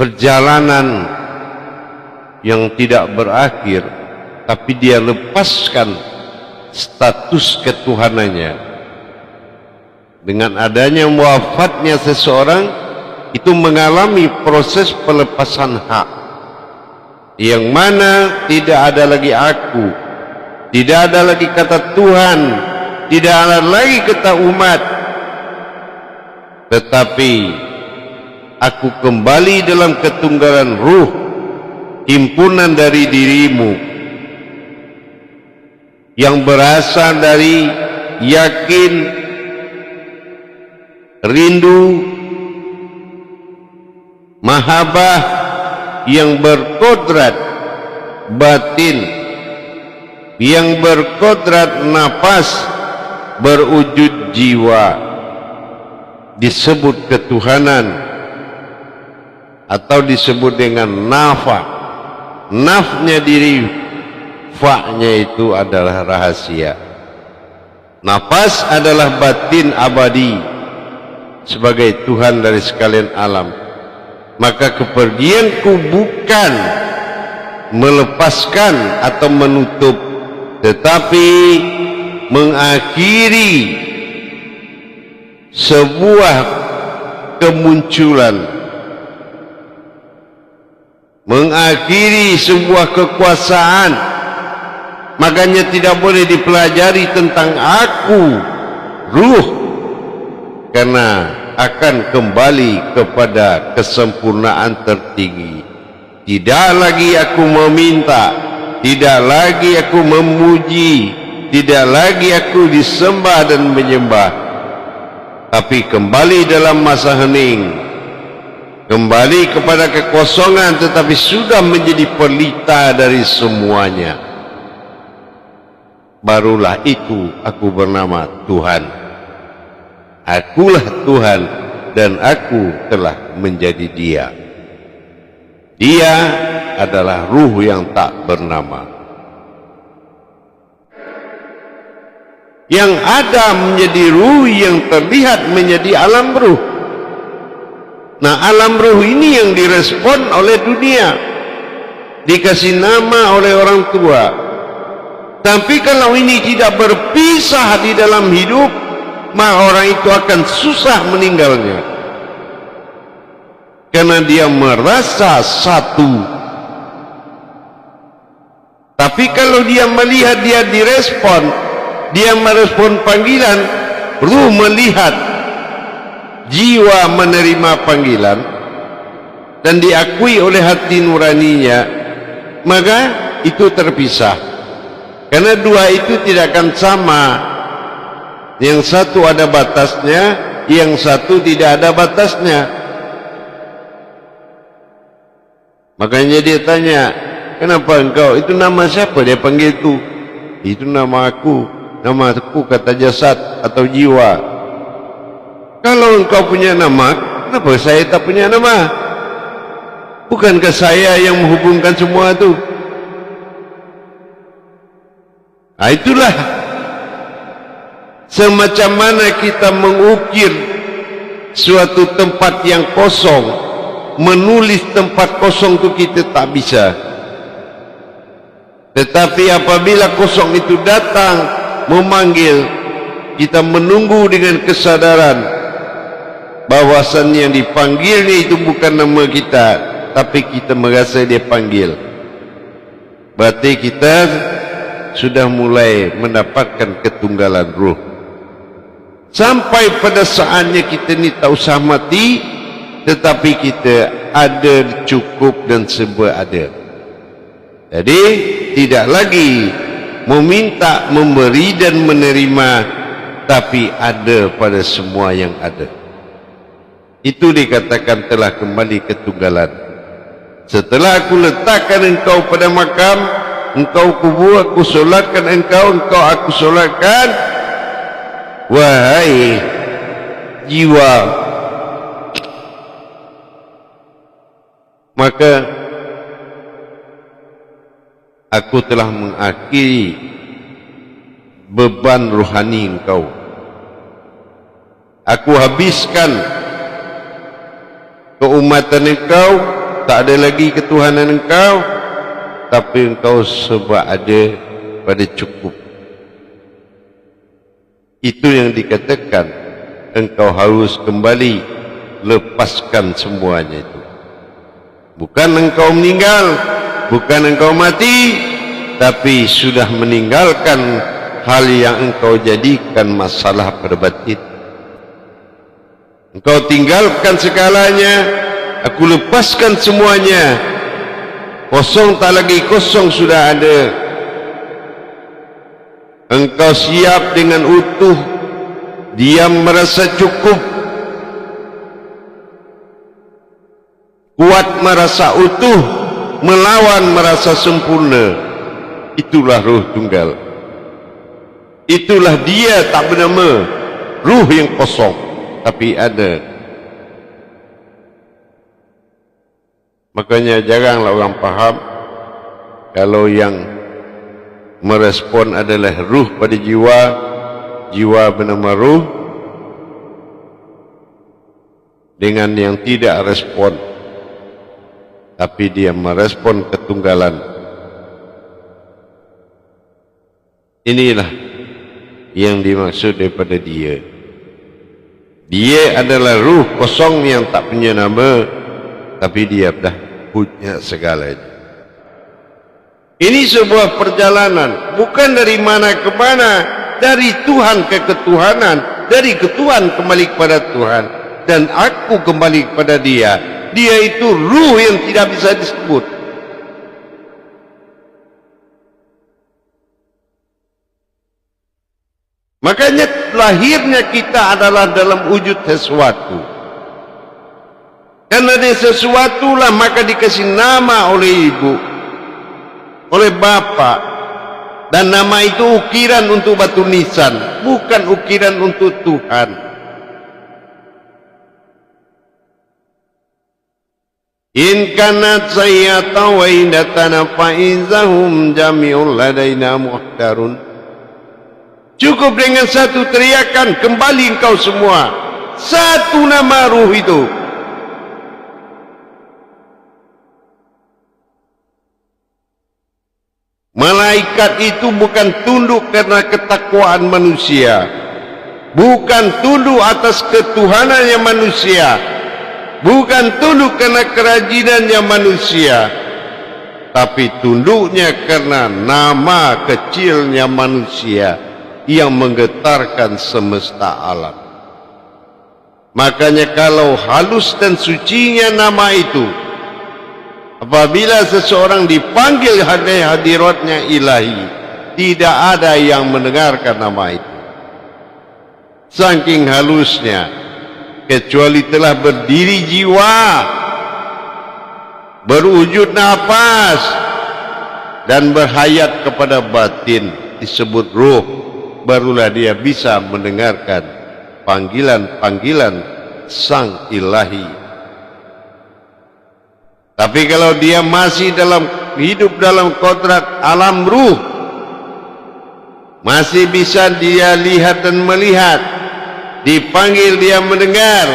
perjalanan yang tidak berakhir, tapi dia lepaskan status ketuhanannya. Dengan adanya wafatnya seseorang, itu mengalami proses pelepasan hak, yang mana tidak ada lagi aku, tidak ada lagi kata Tuhan, tidak ada lagi kata umat, tetapi aku kembali dalam ketunggalan ruh, himpunan dari dirimu yang berasal dari yakin, rindu, mahabbah yang berkodrat batin, yang berkodrat nafas, berwujud jiwa, disebut ketuhanan atau disebut dengan nafa. Nafnya diri, fa-nya itu adalah rahasia. Nafas adalah batin abadi sebagai Tuhan dari sekalian alam. Maka kepergianku bukan melepaskan atau menutup, tetapi mengakhiri sebuah kemunculan, mengakhiri sebuah kekuasaan. Makanya tidak boleh dipelajari tentang aku, ruh, karena akan kembali kepada kesempurnaan tertinggi. Tidak lagi aku meminta, tidak lagi aku memuji, tidak lagi aku disembah dan menyembah, tapi kembali dalam masa hening, kembali kepada kekosongan, tetapi sudah menjadi pelita dari semuanya. Barulah itu aku bernama Tuhan. Akulah Tuhan dan aku telah menjadi Dia. Dia adalah ruh yang tak bernama, yang ada menjadi ruh yang terlihat menjadi alam ruh. Nah, alam ruh ini yang direspon oleh dunia, dikasih nama oleh orang tua. Tapi kalau ini tidak berpisah di dalam hidup, maka orang itu akan susah meninggalnya, karena dia merasa satu. Tapi kalau dia melihat, dia direspon, dia merespon panggilan, ruh melihat, jiwa menerima panggilan dan diakui oleh hati nuraninya, maka itu terpisah. Karena dua itu tidak akan sama. Yang satu ada batasnya, yang satu tidak ada batasnya. Makanya dia tanya, kenapa engkau? Itu nama siapa? Dia panggil itu. Itu nama aku. Nama aku kata jasad atau jiwa. Kalau engkau punya nama, kenapa saya tak punya nama? Bukankah saya yang menghubungkan semua itu? Nah, itulah semacam mana kita mengukir suatu tempat yang kosong, menulis tempat kosong itu kita tak bisa. Tetapi apabila kosong itu datang memanggil, kita menunggu dengan kesadaran bahwasannya yang dipanggilnya itu bukan nama kita, tapi kita merasa dia panggil. Berarti kita sudah mulai mendapatkan ketunggalan ruh. Sampai pada saatnya kita ni tak usah mati, tetapi kita ada, cukup dan serba ada. Jadi tidak lagi meminta, memberi dan menerima, tapi ada pada semua yang ada. Itu dikatakan telah kembali ketunggalan. Setelah aku letakkan engkau pada makam, engkau kubur, aku solatkan engkau, engkau aku solatkan. Wahai jiwa, maka aku telah mengakhiri beban rohani engkau. Aku habiskan keumatan engkau tak ada lagi ketuhanan engkau, tapi engkau sebab ada pada cukup. Itu yang dikatakan engkau harus kembali lepaskan semuanya itu. Bukan engkau meninggal, bukan engkau mati, tapi sudah meninggalkan hal yang engkau jadikan masalah pada batin. Engkau tinggalkan segalanya, aku lepaskan semuanya. Kosong tak lagi kosong, sudah ada. Engkau siap dengan utuh, diam merasa cukup, kuat merasa utuh, melawan merasa sempurna. Itulah Ruh Tunggal. Itulah Dia tak bernama, Ruh yang kosong, tapi ada. Makanya jaranglah orang faham kalau yang merespon adalah ruh pada jiwa, jiwa bernama ruh, dengan yang tidak respon, tapi dia merespon ketunggalan. Inilah yang dimaksud daripada dia. Dia adalah ruh kosong yang tak punya nama, tapi dia dah punya segalanya. Ini sebuah perjalanan, bukan dari mana ke mana, dari Tuhan ke ketuhanan, dari ketuhan kembali kepada Tuhan, dan aku kembali kepada Dia. Dia itu ruh yang tidak bisa disebut. Makanya lahirnya kita adalah dalam wujud sesuatu. Karena ada sesuatulah maka dikasih nama oleh ibu, oleh bapa, dan nama itu ukiran untuk batu nisan, bukan ukiran untuk Tuhan. In kanat sayyata wa indatana fa'izahum jami'un ladaina muhtarun. Cukup dengan satu teriakan, kembali engkau semua. Satu nama ruh itu. Malaikat itu bukan tunduk karena ketakwaan manusia, bukan tunduk atas ketuhanannya manusia, bukan tunduk karena kerajinannya manusia, tapi tunduknya karena nama kecilnya manusia yang menggetarkan semesta alam. Makanya kalau halus dan sucinya nama itu, apabila seseorang dipanggil hadiratnya ilahi, tidak ada yang mendengarkan nama itu. Saking halusnya, kecuali telah berdiri jiwa, berwujud nafas, dan berhayat kepada batin, disebut ruh, barulah dia bisa mendengarkan panggilan-panggilan sang ilahi. Tapi kalau dia masih hidup dalam kodrat alam ruh, masih bisa dia lihat dan melihat, dipanggil dia mendengar,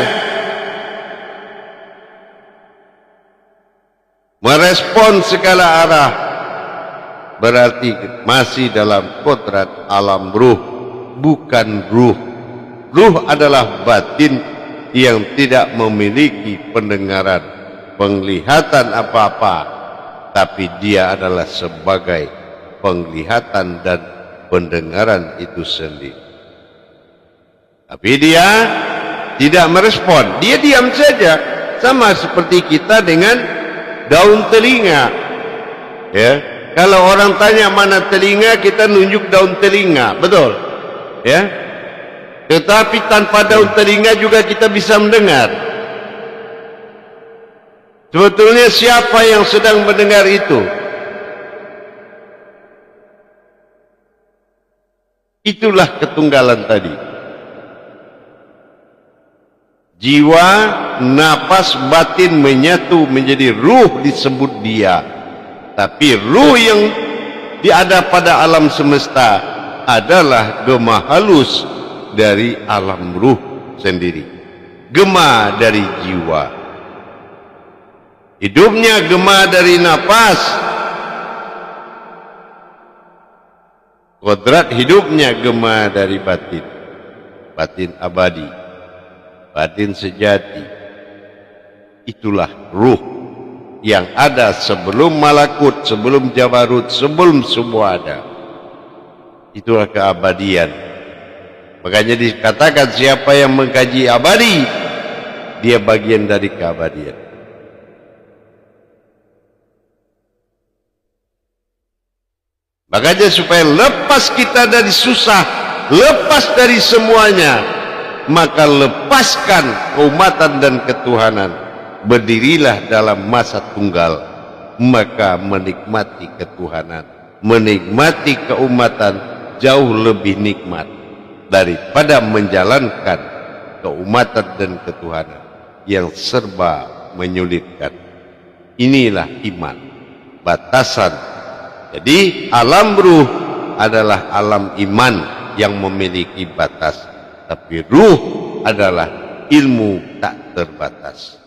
merespon segala arah, berarti masih dalam kodrat alam ruh, bukan ruh. Ruh adalah batin yang tidak memiliki pendengaran, penglihatan apa-apa, tapi dia adalah sebagai penglihatan dan pendengaran itu sendiri. Tapi dia tidak merespon, dia diam saja, sama seperti kita dengan daun telinga. Ya, kalau orang tanya mana telinga, kita nunjuk daun telinga, betul? Ya, tetapi tanpa daun telinga juga kita bisa mendengar. Sebetulnya siapa yang sedang mendengar itu? Itulah ketunggalan tadi. Jiwa, nafas, batin menyatu menjadi ruh, disebut dia. Tapi ruh yang ada pada alam semesta adalah gema halus dari alam ruh sendiri, gema dari jiwa. Hidupnya gema dari napas. Kodrat hidupnya gema dari batin. Batin abadi, batin sejati. Itulah ruh yang ada sebelum malakut, sebelum jabarut, sebelum semua ada. Itulah keabadian. Makanya dikatakan siapa yang mengkaji abadi, dia bagian dari keabadian. Makanya supaya lepas kita dari susah, lepas dari semuanya, maka lepaskan keumatan dan ketuhanan. Berdirilah dalam masa tunggal, maka menikmati ketuhanan, menikmati keumatan jauh lebih nikmat daripada menjalankan keumatan dan ketuhanan yang serba menyulitkan. Inilah iman, batasan. Jadi alam ruh adalah alam iman yang memiliki batas, tapi ruh adalah ilmu tak terbatas.